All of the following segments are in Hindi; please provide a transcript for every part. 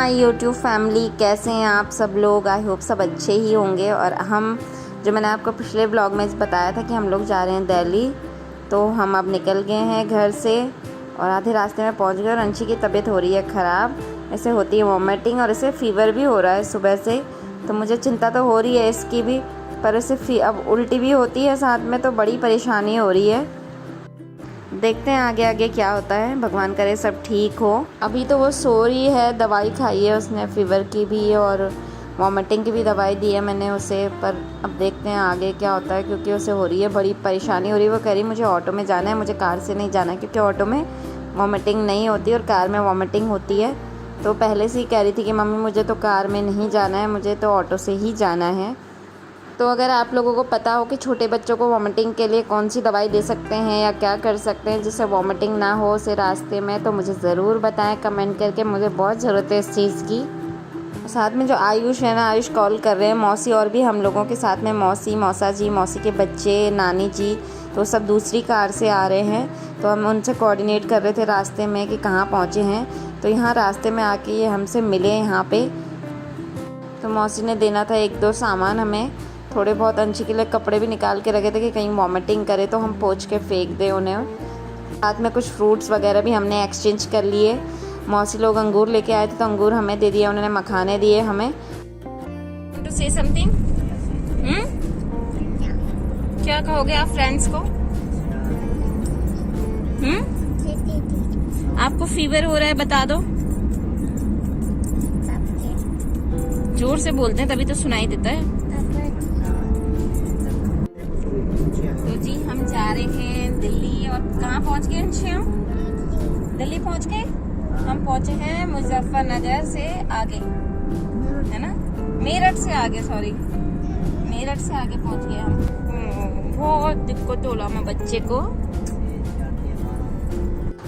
माय यूट्यूब फैमिली, कैसे हैं आप सब लोग। आई होप सब अच्छे ही होंगे। और हम जो मैंने आपको पिछले ब्लॉग में बताया था कि हम लोग जा रहे हैं दिल्ली, तो हम अब निकल गए हैं घर से और आधे रास्ते में पहुंच गए। और अंशी की तबीयत हो रही है ख़राब, ऐसे होती है वॉमिटिंग और इसे फ़ीवर भी हो रहा है सुबह से। तो मुझे चिंता तो हो रही है इसकी भी, पर इसे अब उल्टी भी होती है साथ में, तो बड़ी परेशानी हो रही है। देखते हैं आगे आगे क्या होता है, भगवान करे सब ठीक हो। अभी तो वो सो रही है, दवाई खाई है उसने, फ़ीवर की भी और वॉमिटिंग की भी दवाई दी है मैंने उसे। पर अब देखते हैं आगे क्या होता है, क्योंकि उसे हो रही है, बड़ी परेशानी हो रही है। वो कह रही मुझे ऑटो में जाना है, मुझे कार से नहीं जाना है, क्योंकि ऑटो में वॉमिटिंग नहीं होती और कार में वॉमिटिंग होती है। तो पहले से ही कह रही थी कि मम्मी मुझे तो कार में नहीं जाना है, मुझे तो ऑटो से ही जाना है। तो अगर आप लोगों को पता हो कि छोटे बच्चों को वॉमिटिंग के लिए कौन सी दवाई दे सकते हैं या क्या कर सकते हैं जिससे वॉमिटिंग ना हो उसे रास्ते में, तो मुझे ज़रूर बताएं कमेंट करके। मुझे बहुत ज़रूरत है इस चीज़ की। साथ में जो आयुष है ना, आयुष कॉल कर रहे हैं, मौसी और भी हम लोगों के साथ में, मौसी, मौसा जी, मौसी के बच्चे, नानी जी, तो सब दूसरी कार से आ रहे हैं। तो हम उनसे कोऑर्डिनेट कर रहे थे रास्ते में कि कहाँ पहुँचे हैं। तो यहाँ रास्ते में आके ये हमसे मिले यहाँ पे। तो मौसी ने देना था 1-2 सामान हमें, थोड़े बहुत। अंशी के लिए कपड़े भी निकाल के रखे थे कि कहीं वॉमिटिंग करे तो हम पोंछ के फेंक दें उन्हें। साथ में कुछ फ्रूट्स वगैरह भी हमने एक्सचेंज कर लिए। मौसी लोग अंगूर लेके आए थे तो अंगूर हमें दे दिया उन्होंने, मखाने दिए हमें। टू से समथिंग, क्या कहोगे आप फ्रेंड्स को? आपको फीवर हो रहा है, बता दो। जोर से बोलते हैं तभी तो सुनाई देता है। तो जी हम जा रहे हैं दिल्ली। और कहाँ पहुँच गए अंशी? हम दिल्ली पहुँच गए। हम पहुँचे हैं मुजफ्फरनगर से आगे, है ना, मेरठ से आगे, सॉरी, मेरठ से आगे पहुँच गए हम। बहुत दिक्कत होला मैं बच्चे को।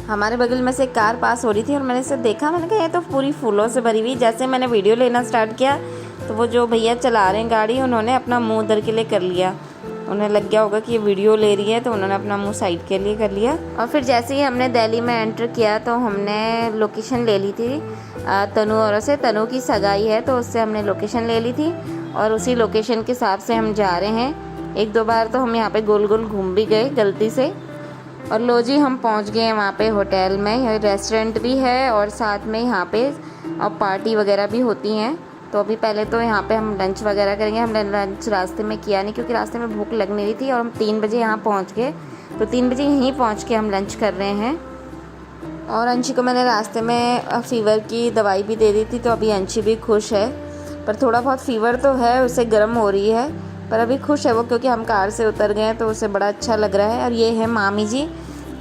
हमारे बगल में से एक कार पास हो रही थी और मैंने इसे देखा, मैंने कहा ये तो पूरी फूलों से भरी हुई। जैसे मैंने वीडियो लेना स्टार्ट किया तो वो जो भैया चला रहे हैं गाड़ी, उन्होंने अपना मुंह उधर के लिए कर लिया। उन्हें लग गया होगा कि ये वीडियो ले रही है, तो उन्होंने अपना मुंह साइड के लिए कर लिया। और फिर जैसे ही हमने दिल्ली में एंटर किया तो हमने लोकेशन ले ली थी तनु और से। तनु की सगाई है तो उससे हमने लोकेशन ले ली थी और उसी लोकेशन के हिसाब से हम जा रहे हैं। 1-2 बार तो हम यहाँ पे गोल गोल घूम भी गए गलती से। और लो जी हम पहुँच गए हैं वहाँ पे होटल में। रेस्टोरेंट भी है और साथ में यहाँ पे और पार्टी वगैरह भी होती हैं। तो अभी पहले तो यहाँ पे हम लंच वगैरह करेंगे। हमने लंच रास्ते में किया नहीं क्योंकि रास्ते में भूख लग नहीं रही थी और हम 3 बजे यहाँ पहुँच गए। तो 3 बजे यहीं पहुँच के हम लंच कर रहे हैं। और अंशी को मैंने रास्ते में फ़ीवर की दवाई भी दे दी थी, तो अभी अंशी भी खुश है। पर थोड़ा बहुत फ़ीवर तो है, उसे गर्म हो रही है, पर अभी खुश है वो, क्योंकि हम कार से उतर गए हैं तो उसे बड़ा अच्छा लग रहा है। और ये है मामी जी,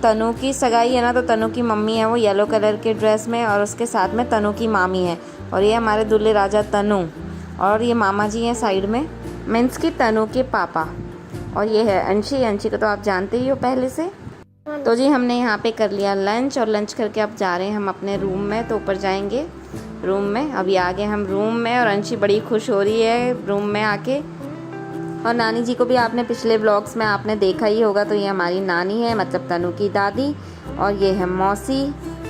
तनु की सगाई है ना, तो तनु की मम्मी है, वो येलो कलर के ड्रेस में, और उसके साथ में तनु की मामी है। और ये हमारे दूल्हे राजा तनु, और ये मामा जी हैं साइड में, मीन्स की तनु के पापा। और ये है अंशी। अंशी को तो आप जानते ही हो पहले से। तो जी हमने यहाँ पे कर लिया लंच, और लंच करके अब जा रहे हैं हम अपने रूम में। तो ऊपर जाएंगे रूम में। अभी आ गए हम रूम में और अंशी बड़ी खुश हो रही है रूम में आके। और नानी जी को भी आपने पिछले ब्लॉग्स में आपने देखा ही होगा। तो ये हमारी नानी है, मतलब तनु की दादी। और ये है मौसी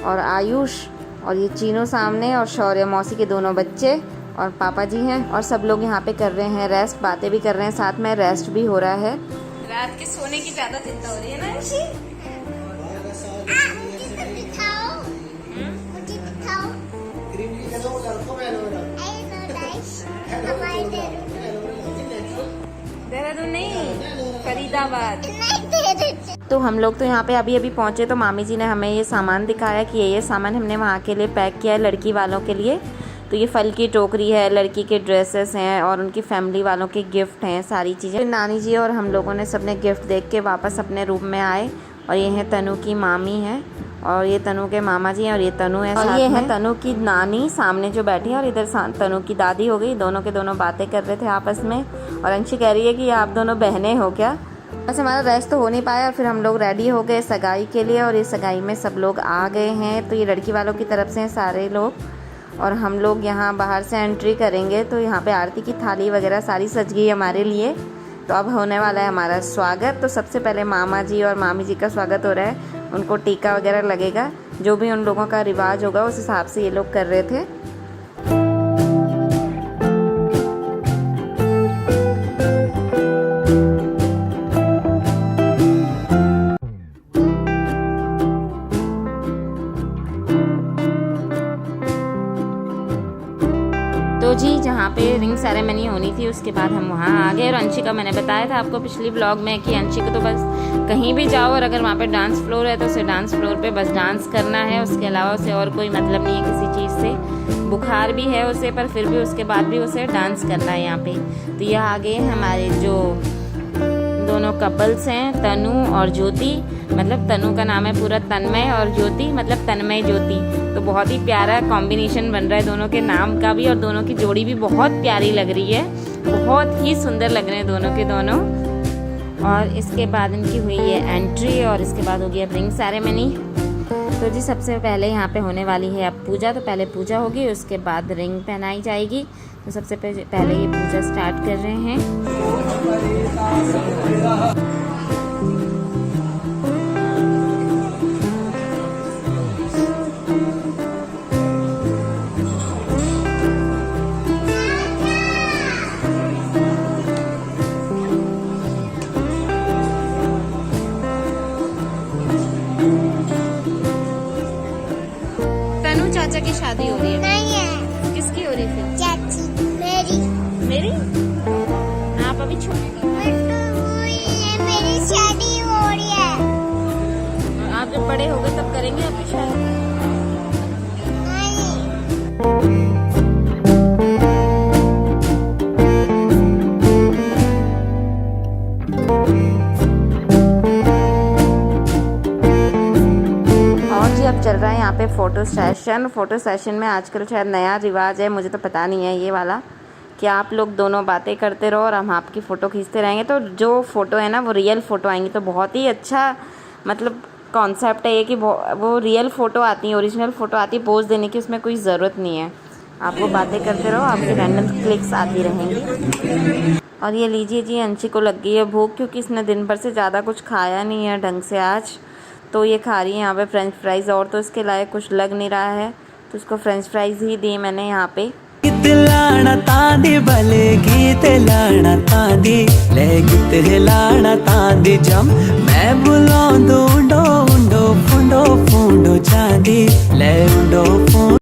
और आयुष, और ये चीनू सामने, और शौर्य मौसी के दोनों बच्चे, और पापा जी हैं। और सब लोग यहाँ पे कर रहे हैं रेस्ट, बातें भी कर रहे हैं, साथ में रेस्ट भी हो रहा है। रात के सोने की ज़्यादा चिंता हो रही है ना अंशी? देहरादून नहीं, फरीदाबाद। तो हम लोग तो यहाँ पे अभी अभी पहुँचे। तो मामी जी ने हमें ये सामान दिखाया कि ये सामान हमने वहाँ के लिए पैक किया है लड़की वालों के लिए। तो ये फल की टोकरी है, लड़की के ड्रेसेस हैं और उनकी फैमिली वालों के गिफ्ट हैं, सारी चीज़ें। नानी जी और हम लोगों ने सबने गिफ्ट देख के वापस अपने रूम में आए। और ये है तनु की मामी है, और ये तनु के मामा जी हैं, और ये तनु है, और ये है तनु की नानी सामने जो बैठी है, और इधर तनु की दादी हो गई। दोनों के दोनों बातें कर रहे थे आपस में। और अंशी कह रही है कि आप दोनों बहनें हो क्या। बस हमारा रेस्ट तो हो नहीं पाया, और फिर हम लोग रेडी हो गए सगाई के लिए। और ये सगाई में सब लोग आ गए हैं। तो ये लड़की वालों की तरफ से हैं सारे लोग, और हम लोग यहाँ बाहर से एंट्री करेंगे। तो यहाँ पे आरती की थाली वगैरह सारी सज गई हमारे लिए। तो अब होने वाला है हमारा स्वागत। तो सबसे पहले मामा जी और मामी जी का स्वागत हो रहा है। उनको टीका वगैरह लगेगा, जो भी उन लोगों का रिवाज होगा उस हिसाब से ये लोग कर रहे थे। जी जहाँ पे रिंग सेरेमनी होनी थी उसके बाद हम वहाँ आ गए। और अंशी का मैंने बताया था आपको पिछली ब्लॉग में कि अंशी को तो बस कहीं भी जाओ और अगर वहाँ पे डांस फ्लोर है तो उसे डांस फ्लोर पे बस डांस करना है, उसके अलावा उसे और कोई मतलब नहीं है किसी चीज़ से। बुखार भी है उसे पर फिर भी उसके बाद भी उसे डांस करना है यहाँ पे। तो यह आ गए हमारे जो दोनों कपल्स हैं, तनु और ज्योति। मतलब तनु का नाम है पूरा तन्मय और ज्योति मतलब तन्मय ज्योति। तो बहुत ही प्यारा कॉम्बिनेशन बन रहा है दोनों के नाम का भी, और दोनों की जोड़ी भी बहुत प्यारी लग रही है, बहुत ही सुंदर लग रहे हैं दोनों के दोनों। और इसके बाद इनकी हुई है एंट्री और इसके बाद हो गया रिंग सेरेमनी। तो जी सबसे पहले यहाँ पे होने वाली है अब पूजा। तो पहले पूजा होगी उसके बाद रिंग पहनाई जाएगी। तो सबसे पहले ये पूजा स्टार्ट कर रहे हैं। तनु चाचा की शादी हो रही है? नहीं है। किसकी हो रही थी? चाची मेरी। मेरी? आप अभी छोटे मेरी शादी हो रही है। आप जब बड़े हो गए तब करेंगे आपकी शादी? अब चल रहा है यहाँ पे फ़ोटो सेशन में आजकल शायद नया रिवाज है, मुझे तो पता नहीं है ये वाला, कि आप लोग दोनों बातें करते रहो और हम आपकी फ़ोटो खींचते रहेंगे। तो जो फ़ोटो है ना वो रियल फ़ोटो आएंगी। तो बहुत ही अच्छा मतलब कॉन्सेप्ट है ये कि वो रियल फ़ोटो आती है, ओरिजिनल फ़ोटो आती है, पोज देने की उसमें कोई ज़रूरत नहीं है। आप वो बातें करते रहो, आपकी रैंडम क्लिक्स आती रहेंगी। और ये लीजिए जी, अंशी को लग गई है भूख क्योंकि इसने दिन भर से ज़्यादा कुछ खाया नहीं है ढंग से आज। तो ये खा रही है यहाँ पे फ्रेंच फ्राइज़, और तो इसके लायक कुछ लग नहीं रहा है तो उसको फ्रेंच फ्राइज़ ही दी मैंने यहाँ पे। गीत लाना तांदी भले गीत लाना तांदी ले गीत हिलाना तांदी जम मैं बुलाऊं उंडो उंडो फुंडो फुंडो चांदी ले उंडो फुंडो।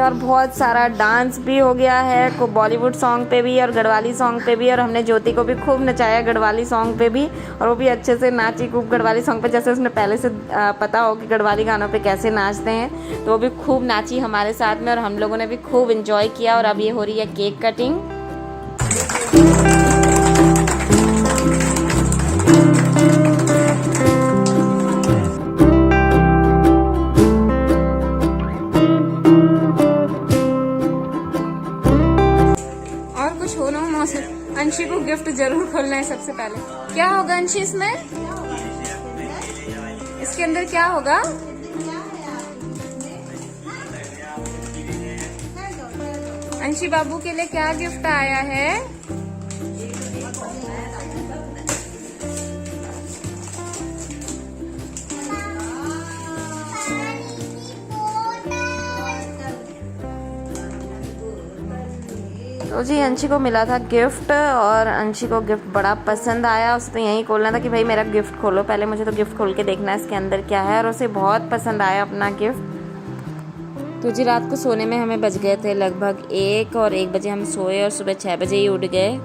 और बहुत सारा डांस भी हो गया है, को बॉलीवुड सॉन्ग पे भी और गढ़वाली सॉन्ग पे भी। और हमने ज्योति को भी खूब नचाया गढ़वाली सॉन्ग पे भी, और वो भी अच्छे से नाची खूब गढ़वाली सॉन्ग पे, जैसे उसने पहले से पता हो कि गढ़वाली गानों पे कैसे नाचते हैं, तो वो भी खूब नाची हमारे साथ में और हम लोगों ने भी खूब इंजॉय किया। और अब ये हो रही है केक कटिंग। अंशी को गिफ्ट जरूर खोलना है सबसे पहले। क्या होगा अंशी इसमें? इसके अंदर क्या होगा? अंशी बाबू के लिए क्या गिफ्ट आया है? तो जी अंशी को मिला था गिफ्ट, और अंशी को गिफ्ट बड़ा पसंद आया। उसे तो यहीं खोलना था कि भाई मेरा गिफ्ट खोलो, पहले मुझे तो गिफ्ट खोल के देखना है इसके अंदर क्या है, और उसे बहुत पसंद आया अपना गिफ्ट। तो जी रात को सोने में हमें बज गए थे लगभग 1, और 1 बजे हम सोए और सुबह 6 बजे ही उठ गए,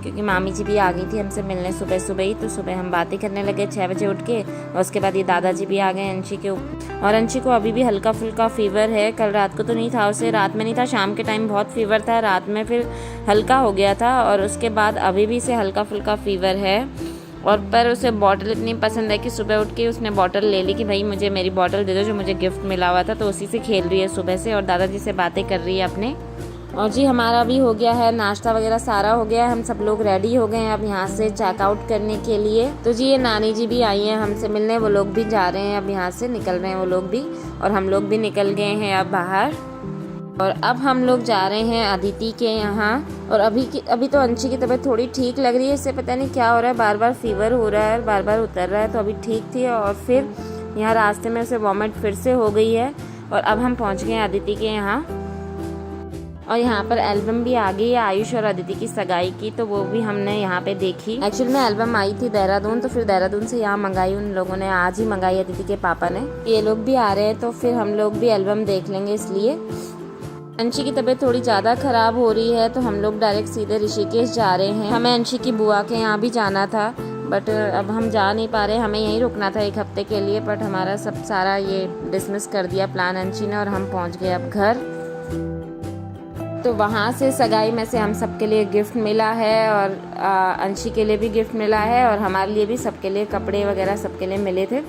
क्योंकि मामी जी भी आ गई थी हमसे मिलने सुबह सुबह ही। तो सुबह हम बातें करने लगे 6 बजे उठ के, और उसके बाद ये दादाजी भी आ गए अंशी के ऊपर। और अंशी को अभी भी हल्का फुल्का फीवर है, कल रात को तो नहीं था उसे, रात में नहीं था, शाम के टाइम बहुत फीवर था, रात में फिर हल्का हो गया था, और उसके बाद अभी भी इसे हल्का फुल्का फीवर है। और पर उसे बॉटल इतनी पसंद है कि सुबह उठ के उसने बॉटल ले ली कि भाई मुझे मेरी बॉटल दे दो जो मुझे गिफ्ट मिला हुआ था, तो उसी से खेल रही है सुबह से और दादाजी से बातें कर रही है अपने। और जी हमारा भी हो गया है नाश्ता वगैरह सारा हो गया है, हम सब लोग रेडी हो गए हैं अब यहाँ से चेकआउट करने के लिए। तो जी ये नानी जी भी आई हैं हमसे मिलने, वो लोग भी जा रहे हैं अब, यहाँ से निकल रहे हैं वो लोग भी, और हम लोग भी निकल गए हैं अब बाहर। और अब हम लोग जा रहे हैं अदिति के यहाँ। और अभी तो अंशी की तबीयत थोड़ी ठीक लग रही है, इससे पता नहीं क्या हो रहा है, बार बार फीवर हो रहा है, बार बार उतर रहा है। तो अभी ठीक थी और फिर यहाँ रास्ते में उसे वॉमिट फिर से हो गई है। और अब हम पहुँच गए हैं अदिति के यहाँ, और यहाँ पर एल्बम भी आ गई है आयुष और अदिति की सगाई की, तो वो भी हमने यहाँ पे देखी। एक्चुअली में एल्बम आई थी देहरादून, तो फिर देहरादून से यहाँ मंगाई उन लोगों ने, आज ही मंगाई अदिति के पापा ने। ये लोग भी आ रहे हैं तो फिर हम लोग भी एल्बम देख लेंगे। इसलिए अंशी की तबीयत थोड़ी ज़्यादा ख़राब हो रही है, तो हम लोग डायरेक्ट सीधे ऋषिकेश जा रहे हैं। हमें अंशी की बुआ के यहाँ भी जाना था, बट अब हम जा नहीं पा रहे, हमें यहीं रुकना था 1 हफ्ते के लिए, बट हमारा सब सारा ये डिसमिस कर दिया प्लान अंशी ने, और हम पहुँच गए अब घर। तो वहाँ से सगाई में से हम सबके लिए गिफ्ट मिला है, और अंशी के लिए भी गिफ्ट मिला है, और हमारे लिए भी सबके लिए कपड़े वगैरह सबके लिए मिले थे।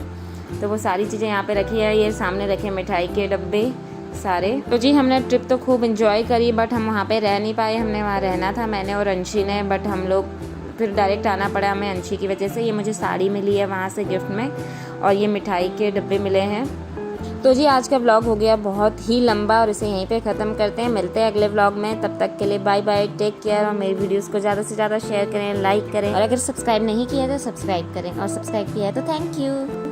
तो वो सारी चीज़ें यहाँ पे रखी है, ये सामने रखे मिठाई के डब्बे सारे। तो जी हमने ट्रिप तो खूब इंजॉय करी, बट हम वहाँ पे रह नहीं पाए, हमने वहाँ रहना था मैंने और अंशी ने, बट हम लोग फिर डायरेक्ट आना पड़ा हमें अंशी की वजह से। ये मुझे साड़ी मिली है वहाँ से गिफ्ट में, और ये मिठाई के डब्बे मिले हैं। तो जी आज का व्लॉग हो गया बहुत ही लंबा, और इसे यहीं पे ख़त्म करते हैं। मिलते हैं अगले व्लॉग में, तब तक के लिए बाय बाय, टेक केयर। और मेरी वीडियोस को ज़्यादा से ज़्यादा शेयर करें, लाइक करें, और अगर सब्सक्राइब नहीं किया तो सब्सक्राइब करें, और सब्सक्राइब किया है तो थैंक यू।